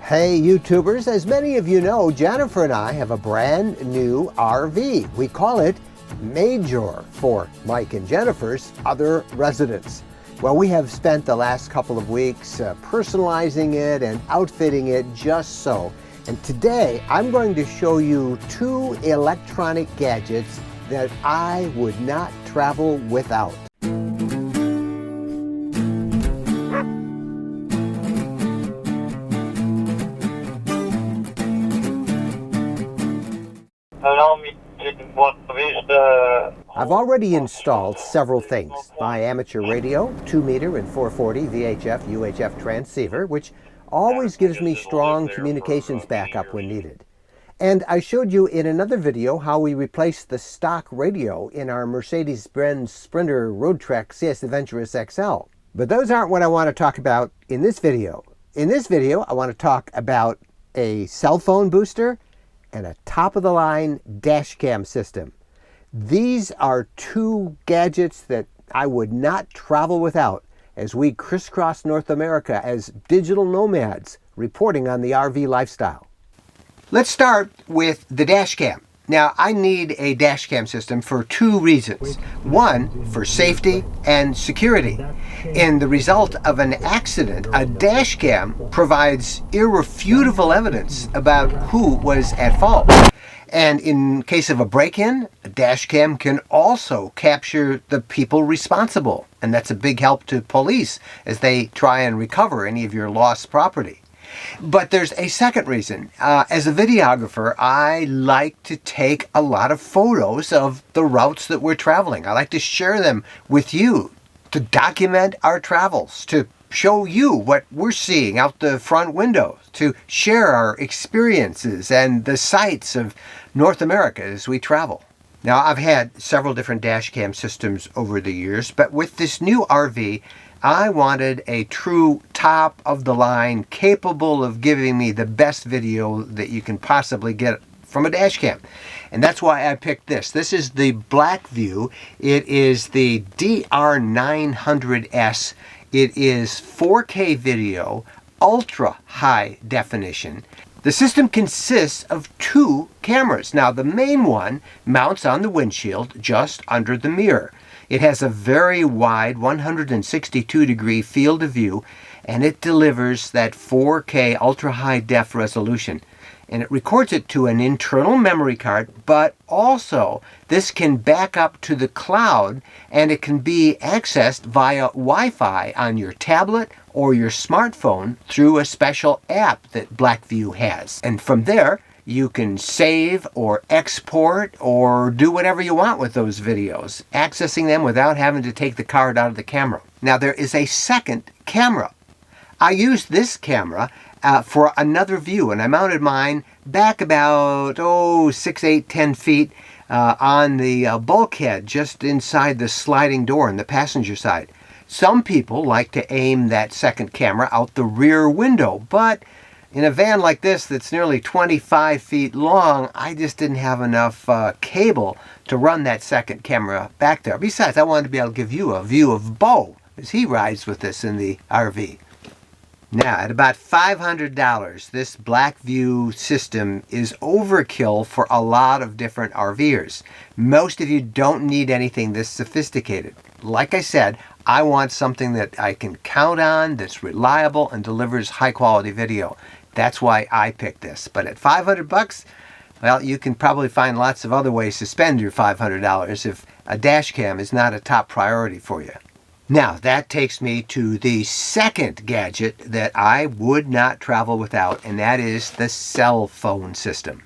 Hey YouTubers, as many of you know, Jennifer and I have a brand new RV. We call it Major for Mike and Jennifer's other residence. Well, we have spent the last couple of weeks personalizing it and outfitting it just so. And today I'm going to show you two electronic gadgets that I would not travel without. I've already installed several things. My amateur radio, 2-meter and 440 VHF UHF transceiver, which always gives me strong communications backup when needed. And I showed you in another video how we replaced the stock radio in our Mercedes-Benz Sprinter Roadtrek CS Adventurous XL. But those aren't what I want to talk about in this video. In this video, I want to talk about a cell phone booster and a top-of-the-line dash cam system. These are two gadgets that I would not travel without as we crisscross North America as digital nomads reporting on the RV lifestyle. Let's start with the dash cam. Now, I need a dash cam system for two reasons. One, for safety and security. In the result of an accident, a dash cam provides irrefutable evidence about who was at fault. And in case of a break-in, a dash cam can also capture the people responsible. And that's a big help to police as they try and recover any of your lost property. But there's a second reason. As a videographer, I like to take a lot of photos of the routes that we're traveling. I like to share them with you, to document our travels, to show you what we're seeing out the front window, to share our experiences and the sights of North America as we travel. Now, I've had several different dash cam systems over the years, but with this new RV, I wanted a true top-of-the-line, capable of giving me the best video that you can possibly get from a dash cam. And that's why I picked this. This is the Blackview. It is the DR900S. It is 4K video, ultra high definition. The system consists of two cameras. Now, the main one mounts on the windshield just under the mirror. It has a very wide 162-degree field of view, and it delivers that 4K ultra high def resolution. And it records it to an internal memory card, but also this can back up to the cloud, and it can be accessed via Wi-Fi on your tablet or your smartphone through a special app that Blackview has. And from there, you can save or export or do whatever you want with those videos, accessing them without having to take the card out of the camera. Now, there is a second camera. I used this camera for another view, and I mounted mine back about 6, 8, 10 feet on the bulkhead just inside the sliding door on the passenger side. Some people like to aim that second camera out the rear window, but in a van like this that's nearly 25 feet long, I just didn't have enough cable to run that second camera back there. Besides, I wanted to be able to give you a view of Bo as he rides with us in the RV. Now, at about $500, this Blackview system is overkill for a lot of different RVers. Most of you don't need anything this sophisticated. Like I said, I want something that I can count on, that's reliable, and delivers high-quality video. That's why I picked this. But at $500, well, you can probably find lots of other ways to spend your $500 if a dash cam is not a top priority for you. Now, that takes me to the second gadget that I would not travel without, and that is the cell phone system.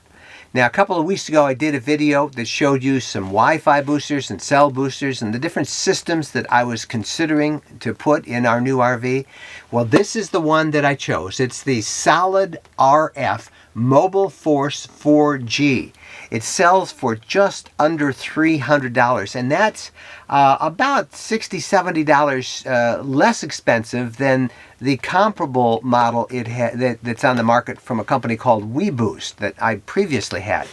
Now, a couple of weeks ago, I did a video that showed you some Wi-Fi boosters and cell boosters and the different systems that I was considering to put in our new RV. Well, this is the one that I chose. It's the Solid RF Mobile Force 4G. It sells for just under $300, and that's about $60, $70 less expensive than the comparable model that's on the market from a company called WeBoost that I previously had.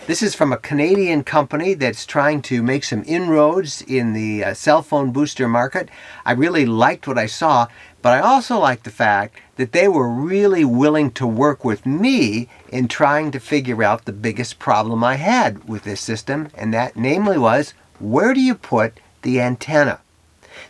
This is from a Canadian company that's trying to make some inroads in the cell phone booster market. I really liked what I saw, But I also like the fact that they were really willing to work with me in trying to figure out the biggest problem I had with this system, and that namely was, where do you put the antenna?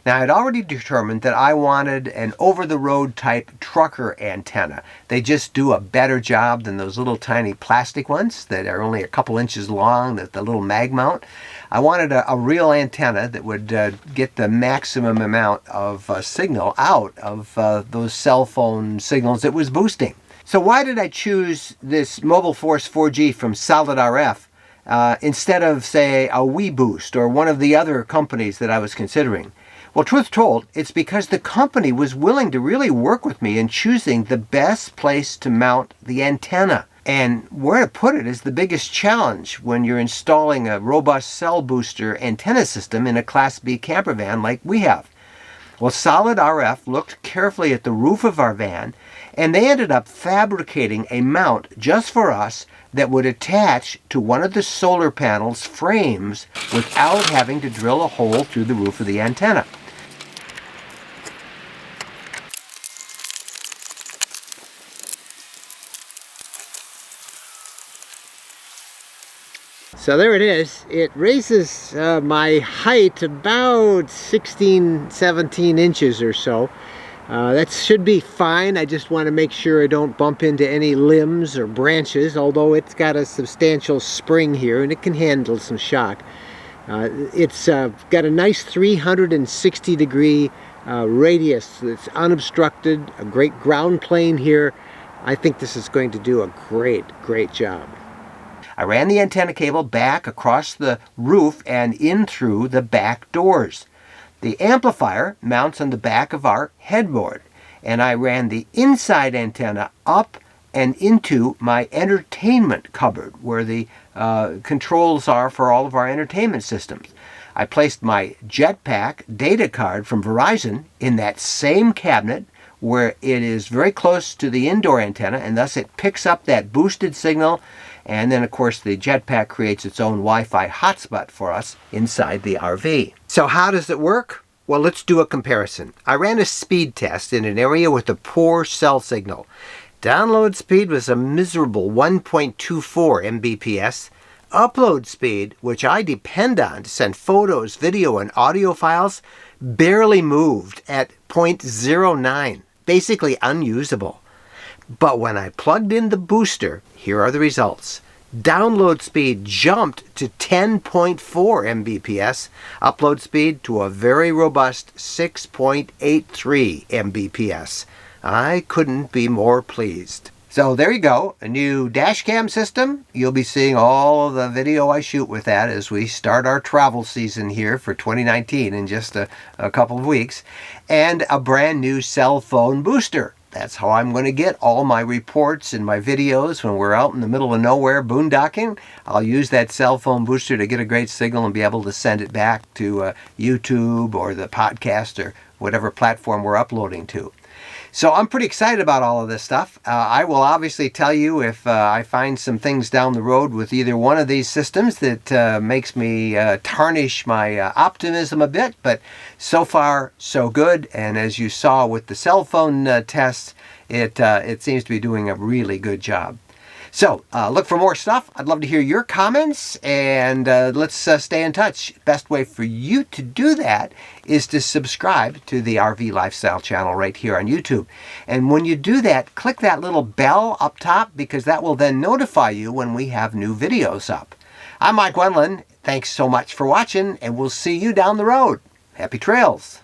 Now, I had already determined that I wanted an over-the-road type trucker antenna. They just do a better job than those little tiny plastic ones that are only a couple inches long, the little mag mount. I wanted a real antenna that would get the maximum amount of signal out of those cell phone signals it was boosting. So why did I choose this Mobile Force 4G from Solid RF instead of, say, a WeBoost or one of the other companies that I was considering? Well, truth told, it's because the company was willing to really work with me in choosing the best place to mount the antenna. And where to put it is the biggest challenge when you're installing a robust cell booster antenna system in a Class B camper van like we have. Well, Solid RF looked carefully at the roof of our van, and they ended up fabricating a mount just for us that would attach to one of the solar panel's frames without having to drill a hole through the roof of the antenna. So there it is. It raises my height about 16, 17 inches or so. That should be fine. I just want to make sure I don't bump into any limbs or branches, although it's got a substantial spring here and it can handle some shock. It's got a nice 360 degree radius that's unobstructed, a great ground plane here. I think this is going to do a great job. I ran the antenna cable back across the roof and in through the back doors. The amplifier mounts on the back of our headboard, and I ran the inside antenna up and into my entertainment cupboard where the controls are for all of our entertainment systems. I placed my Jetpack data card from Verizon in that same cabinet where it is very close to the indoor antenna, and thus it picks up that boosted signal. And then, of course, the Jetpack creates its own Wi-Fi hotspot for us inside the RV. So how does it work? Well, let's do a comparison. I ran a speed test in an area with a poor cell signal. Download speed was a miserable 1.24 Mbps. Upload speed, which I depend on to send photos, video, and audio files, barely moved at 0.09, basically unusable. But when I plugged in the booster, here are the results. Download speed jumped to 10.4 Mbps. Upload speed to a very robust 6.83 Mbps. I couldn't be more pleased. So there you go, a new dash cam system. You'll be seeing all of the video I shoot with that as we start our travel season here for 2019 in just a couple of weeks. And a brand new cell phone booster. That's how I'm going to get all my reports and my videos when we're out in the middle of nowhere boondocking. I'll use that cell phone booster to get a great signal and be able to send it back to YouTube or the podcast or whatever platform we're uploading to. So I'm pretty excited about all of this stuff. I will obviously tell you if I find some things down the road with either one of these systems that makes me tarnish my optimism a bit, but so far so good. And as you saw with the cell phone tests, it seems to be doing a really good job. So look for more stuff. I'd love to hear your comments, and let's stay in touch. Best way for you to do that is to subscribe to the RV Lifestyle channel right here on YouTube. And when you do that, click that little bell up top, because that will then notify you when we have new videos up. I'm Mike Wendland. Thanks so much for watching, and we'll see you down the road. Happy trails.